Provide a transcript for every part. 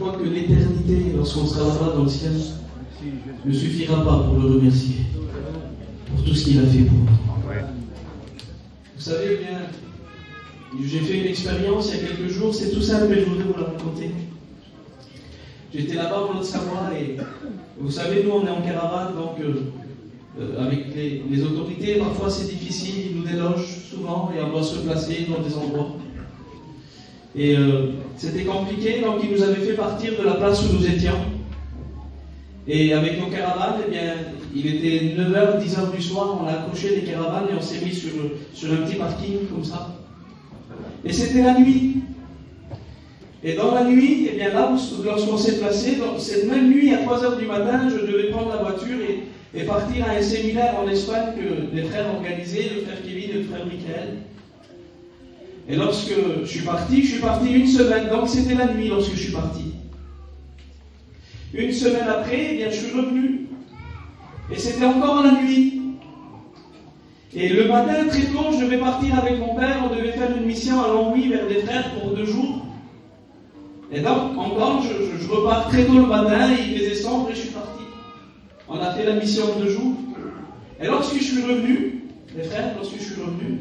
crois que l'éternité, lorsqu'on sera là-bas dans le ciel, ne suffira pas pour le remercier, pour tout ce qu'il a fait pour nous. Vous savez bien, j'ai fait une expérience il y a quelques jours, c'est tout simple, mais je voudrais vous la raconter. J'étais là-bas en Haute-Savoie et vous savez, nous on est en caravane, donc avec les autorités, parfois c'est difficile, ils nous délogent souvent et on doit se placer dans des endroits. Et c'était compliqué, donc ils nous avaient fait partir de la place où nous étions. Et avec nos caravanes, eh bien, il était 9h, 10h du soir, on a accroché les caravanes et on s'est mis sur un petit parking comme ça. Et c'était la nuit. Et dans la nuit, eh bien là, lorsqu'on s'est placé, dans cette même nuit, à 3h du matin, je devais prendre la voiture et partir à un séminaire en Espagne que des frères organisaient, le frère Kevin et le frère Michael. Et lorsque je suis parti une semaine, donc c'était la nuit lorsque je suis parti. Une semaine après, eh bien, je suis revenu. Et c'était encore la nuit. Et le matin, très tôt, je devais partir avec mon père, on devait faire une mission à Longwy vers des frères pour 2 jours. Et donc, encore, je repars très tôt le matin, il faisait sombre et je suis parti. On a fait la mission en 2 jours. Et lorsque je suis revenu, les frères, lorsque je suis revenu,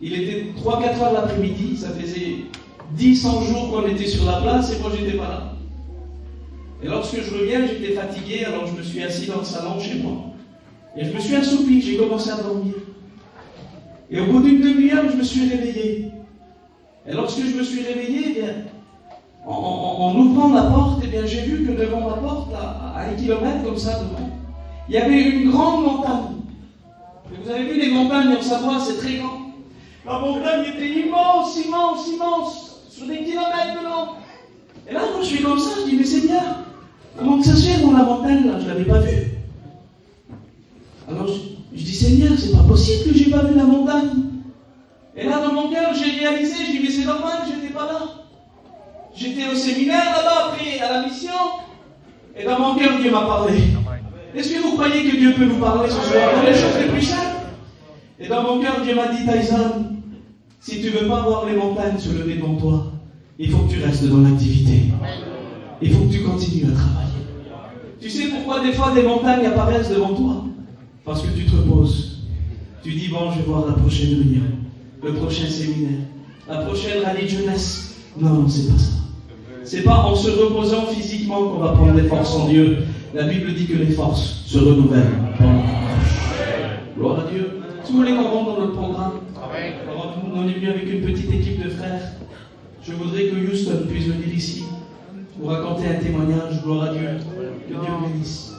il était 3-4 heures l'après-midi, ça faisait 10-100 jours qu'on était sur la place et moi j'étais pas là. Et lorsque je reviens, j'étais fatigué, alors je me suis assis dans le salon chez moi. Et je me suis assoupi, j'ai commencé à dormir. Et au bout d'une demi-heure, je me suis réveillé. Et lorsque je me suis réveillé, eh bien, en ouvrant la porte, eh bien, j'ai vu que devant la porte, à 1 kilomètre comme ça devant, il y avait une grande montagne. Et vous avez vu les montagnes en Savoie, c'est très grand. La montagne était immense, immense, immense, sur des kilomètres de long. Et là, quand je suis comme ça, je dis, mais Seigneur, comment que ça se fait dans la montagne, là? Je ne l'avais pas vue. Alors, je dis, Seigneur, c'est pas possible que j'ai pas vu la montagne. Et là, dans mon cœur, j'ai réalisé, je dis, mais c'est normal, j'étais pas là. J'étais au séminaire là-bas, après, à la mission. Et dans mon cœur, Dieu m'a parlé. Est-ce que vous croyez que Dieu peut nous parler ce soir dans les choses les plus simples? Et dans mon cœur, Dieu m'a dit, Tyson, si tu ne veux pas voir les montagnes se lever devant toi, il faut que tu restes dans l'activité. Il faut que tu continues à travailler. Tu sais pourquoi des fois des montagnes apparaissent devant toi? Parce que tu te reposes. Tu dis, bon, je vais voir la prochaine réunion, le prochain séminaire, la prochaine rallye de jeunesse. Non, c'est pas ça. C'est pas en se reposant physiquement qu'on va prendre des forces en Dieu. La Bible dit que les forces se renouvellent pendant la marche. Gloire à Dieu. Si vous voulez qu'on rentre dans notre programme, alors on est venu avec une petite équipe de frères. Je voudrais que Houston puisse venir ici, vous raconter un témoignage. Gloire à Dieu. Que Dieu bénisse.